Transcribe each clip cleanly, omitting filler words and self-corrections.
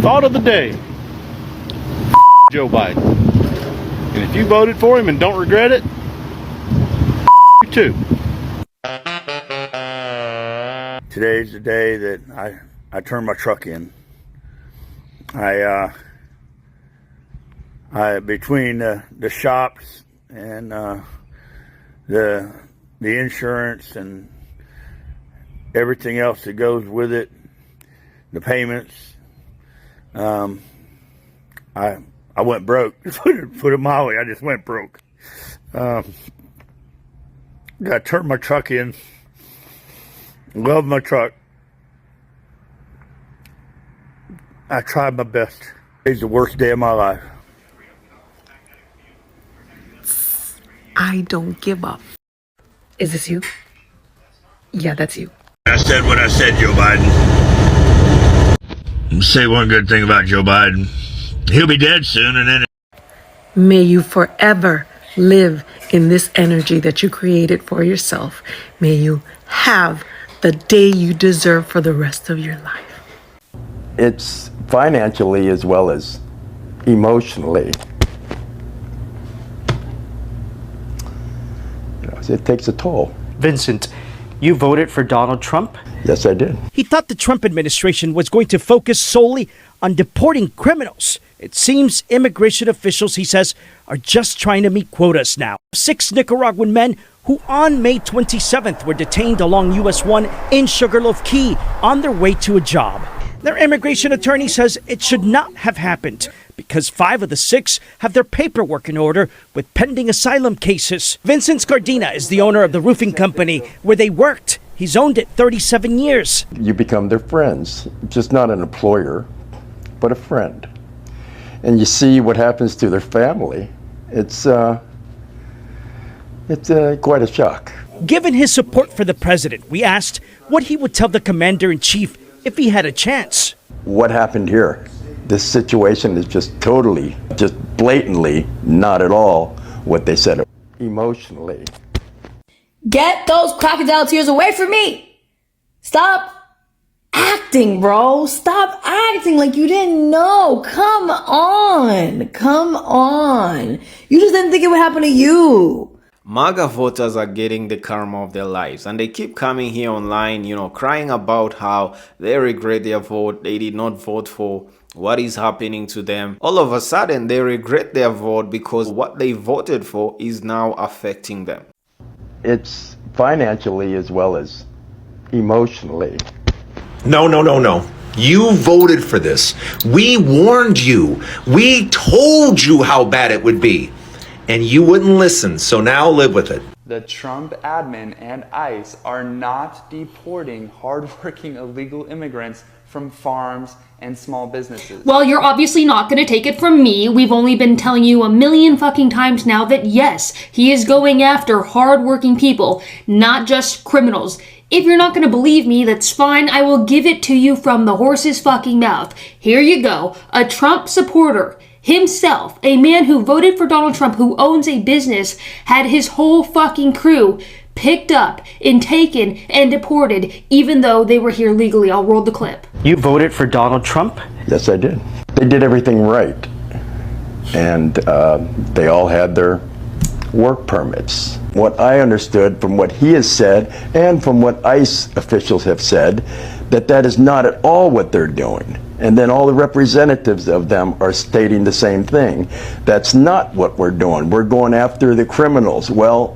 thought of the day. Joe Biden. And if you voted for him and don't regret it, you too. Today's the day that I turned my truck in. I between the shops and the insurance and everything else that goes with it, the payments, I went broke. Put it mildly, I just went broke. I turned my truck in. Love my truck. I tried my best. It's the worst day of my life. I don't give up. Is this you? Yeah, that's you. I said what I said, Joe Biden. I'll say one good thing about Joe Biden. He'll be dead soon, and then... May you forever live in this energy that you created for yourself. May you have the day you deserve for the rest of your life. It's financially as well as emotionally. It takes a toll. Vincent, you voted for Donald Trump? Yes, I did. He thought the Trump administration was going to focus solely on deporting criminals. It seems immigration officials, he says, are just trying to meet quotas now. 6 Nicaraguan men who on May 27th were detained along US 1 in Sugarloaf Key on their way to a job. Their immigration attorney says it should not have happened because 5 of the 6 have their paperwork in order with pending asylum cases. Vincent Scardina is the owner of the roofing company where they worked. He's owned it 37 years. You become their friends, just not an employer, but a friend. And you see what happens to their family. It's quite a shock. Given his support for the president, we asked what he would tell the commander-in-chief if he had a chance. What happened here? This situation is just totally, just blatantly not at all what they said emotionally. Get those crocodile tears away from me. Stop acting, bro. Stop acting like you didn't know. Come on. Come on. You just didn't think it would happen to you. MAGA voters are getting the karma of their lives, and they keep coming here online, crying about how they regret their vote, they did not vote for what is happening to them. All of a sudden, they regret their vote because what they voted for is now affecting them. It's financially as well as emotionally. No. You voted for this. We warned you. We told you how bad it would be. And you wouldn't listen, so now live with it. The Trump admin and ICE are not deporting hardworking illegal immigrants from farms and small businesses. Well, you're obviously not going to take it from me. We've only been telling you a million fucking times now that yes, he is going after hardworking people, not just criminals. If you're not going to believe me, that's fine. I will give it to you from the horse's fucking mouth. Here you go. A Trump supporter himself, a man who voted for Donald Trump, who owns a business, had his whole fucking crew picked up and taken and deported, even though they were here legally. I'll roll the clip. You voted for Donald Trump? Yes, I did. They did everything right. And they all had their work permits. What I understood from what he has said and from what ICE officials have said, that is not at all what they're doing. And then all the representatives of them are stating the same thing. That's not what we're doing. We're going after the criminals. Well,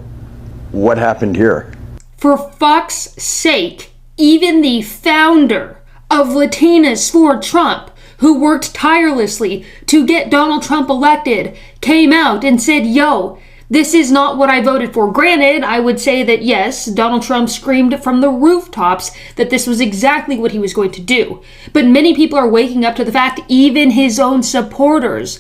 what happened here? For fuck's sake, even the founder of Latinos for Trump, who worked tirelessly to get Donald Trump elected, came out and said, yo, this is not what I voted for. Granted, I would say that yes, Donald Trump screamed from the rooftops that this was exactly what he was going to do. But many people are waking up to the fact, even his own supporters,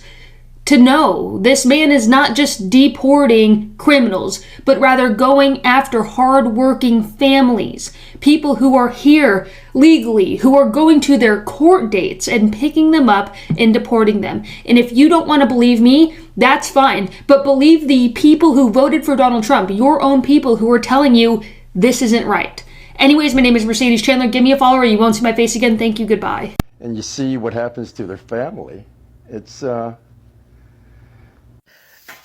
to know this man is not just deporting criminals, but rather going after hardworking families, people who are here legally, who are going to their court dates and picking them up and deporting them. And if you don't want to believe me, that's fine. But believe the people who voted for Donald Trump, your own people who are telling you this isn't right. Anyways, my name is Mercedes Chandler. Give me a follow or you won't see my face again. Thank you. Goodbye. and you see what happens to their family, it's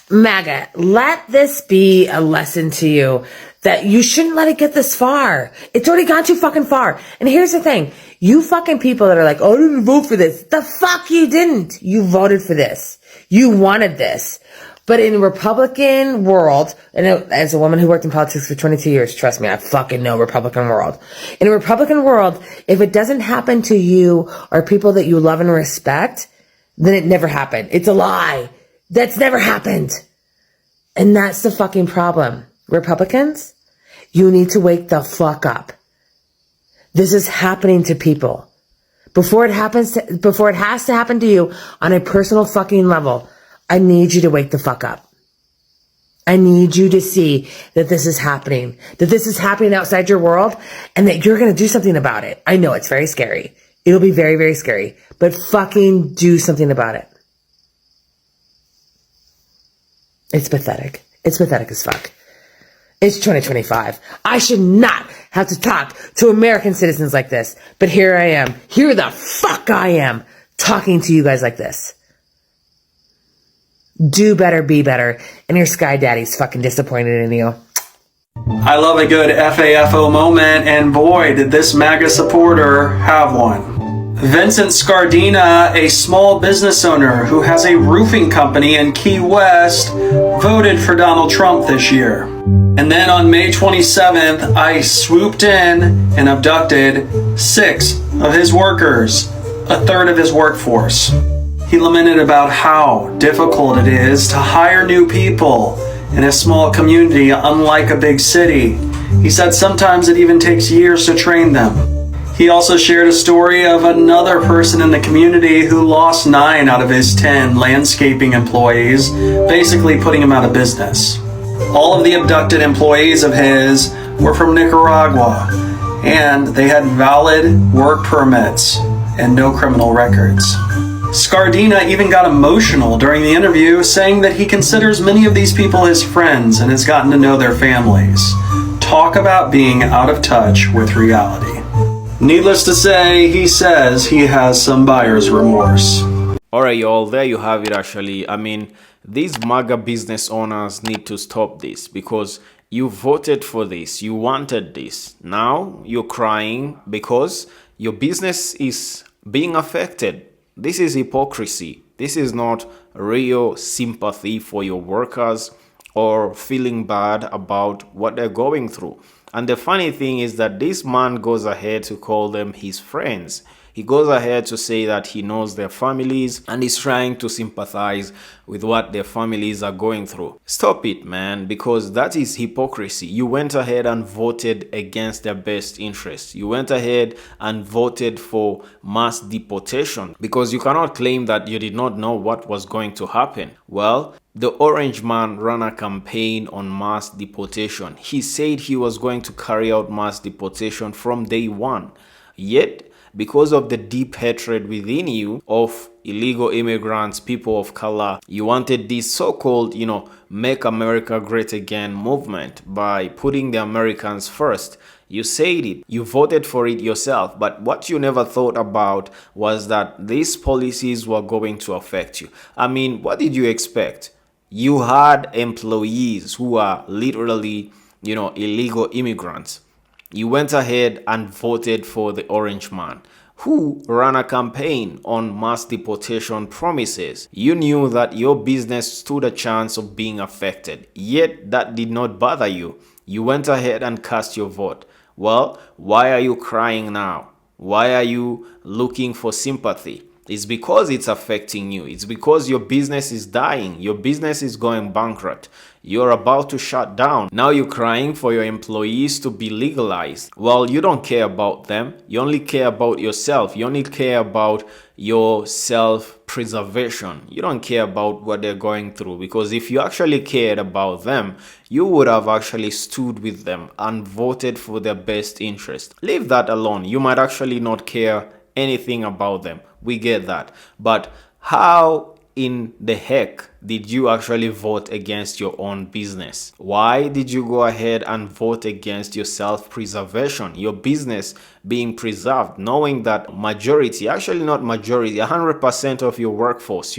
MAGA, let this be a lesson to you that you shouldn't let it get this far. It's already gone too fucking far. And here's the thing. You fucking people that are like, oh, I didn't vote for this. The fuck you didn't. You voted for this. You wanted this. But in a Republican world, and as a woman who worked in politics for 22 years, trust me, I fucking know Republican world. In a Republican world, if it doesn't happen to you or people that you love and respect, then it never happened. It's a lie. That's never happened. And that's the fucking problem. Republicans, you need to wake the fuck up. This is happening to people. Before it has to happen to you on a personal fucking level, I need you to wake the fuck up. I need you to see that this is happening outside your world, and that you're going to do something about it. I know it's very scary. It'll be very, very scary, but fucking do something about it. It's pathetic. It's pathetic as fuck. It's 2025. I should not have to talk to American citizens like this, but here I am. Here the fuck I am talking to you guys like this. Do better, be better, and your Sky Daddy's fucking disappointed in you. I love a good FAFO moment, and boy, did this MAGA supporter have one. Vincent Scardina, a small business owner who has a roofing company in Key West, voted for Donald Trump this year. And then on May 27th, ICE swooped in and abducted 6 of his workers, a third of his workforce. He lamented about how difficult it is to hire new people in a small community unlike a big city. He said sometimes it even takes years to train them. He also shared a story of another person in the community who lost 9 out of his 10 landscaping employees, basically putting him out of business. All of the abducted employees of his were from Nicaragua, and they had valid work permits and no criminal records. Scardina even got emotional during the interview, saying that he considers many of these people his friends and has gotten to know their families. Talk about being out of touch with reality. Needless to say, he says he has some buyer's remorse. Alright, y'all, there you have it actually. I mean, these MAGA business owners need to stop this because you voted for this, you wanted this. Now you're crying because your business is being affected. This is hypocrisy. This is not real sympathy for your workers or feeling bad about what they're going through. And the funny thing is that this man goes ahead to call them his friends. He goes ahead to say that he knows their families and is trying to sympathize with what their families are going through. Stop it, man, because that is hypocrisy. You went ahead and voted against their best interests. You went ahead and voted for mass deportation because you cannot claim that you did not know what was going to happen. Well, the orange man ran a campaign on mass deportation. He said he was going to carry out mass deportation from day one. Yet, because of the deep hatred within you of illegal immigrants, people of color, you wanted this so-called, make America great again movement by putting the Americans first. You said it, you voted for it yourself, but what you never thought about was that these policies were going to affect you. I mean, what did you expect? You had employees who are literally, illegal immigrants. You went ahead and voted for the orange man who ran a campaign on mass deportation promises. You knew that your business stood a chance of being affected, yet that did not bother you. You went ahead and cast your vote. Well, why are you crying now? Why are you looking for sympathy? It's because it's affecting you. It's because your business is dying. Your business is going bankrupt. You're about to shut down. Now you're crying for your employees to be legalized. Well, you don't care about them. You only care about yourself. You only care about your self-preservation. You don't care about what they're going through, because if you actually cared about them, you would have actually stood with them and voted for their best interest. Leave that alone. You might actually not care anything about them. We get that. But how in the heck did you actually vote against your own business? Why did you go ahead and vote against your self-preservation, your business being preserved, knowing that majority, actually not majority, 100% of your workforce,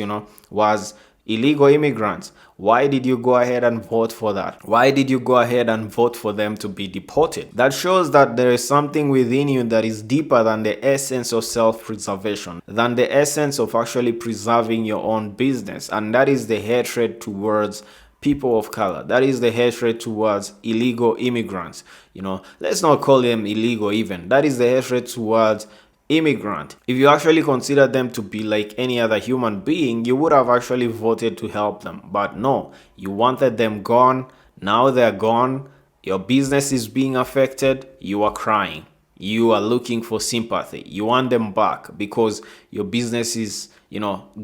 was illegal immigrants? Why did you go ahead and vote for that? Why did you go ahead and vote for them to be deported? That shows that there is something within you that is deeper than the essence of self-preservation, than the essence of actually preserving your own business. And that is the hatred towards people of color. That is the hatred towards illegal immigrants. Let's not call them illegal even. That is the hatred towards immigrant. If you actually consider them to be like any other human being, you would have actually voted to help them. But no, you wanted them gone. Now they're gone. Your business is being affected. You are crying. You are looking for sympathy. You want them back because your business is,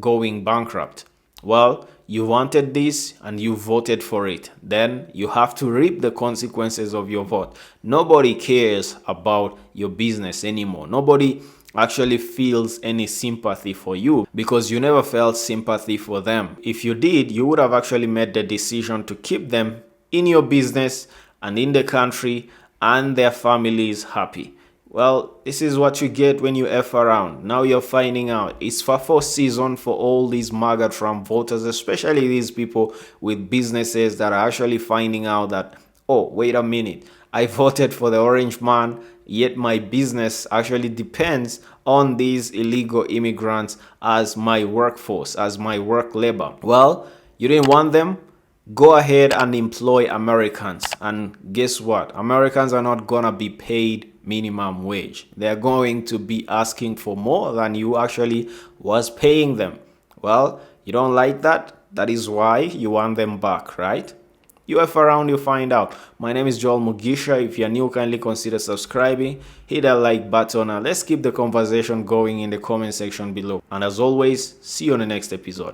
going bankrupt. Well, you wanted this and you voted for it. Then you have to reap the consequences of your vote. Nobody cares about your business anymore. Nobody actually feels any sympathy for you because you never felt sympathy for them. If you did, you would have actually made the decision to keep them in your business and in the country and their families happy. Well, this is what you get when you F around. Now you're finding out. It's FAFO season for all these MAGA Trump voters, especially these people with businesses that are actually finding out that, oh, wait a minute, I voted for the orange man, yet my business actually depends on these illegal immigrants as my workforce, as my work labor. Well, you didn't want them? Go ahead and employ Americans. And guess what? Americans are not gonna be paid minimum wage. They're going to be asking for more than you actually was paying them. Well, you don't like that? That is why you want them back, right? You F around, you find out. My name is Joel Mugisha. If you're new, kindly consider subscribing. Hit that like button and let's keep the conversation going in the comment section below. And as always, see you on the next episode.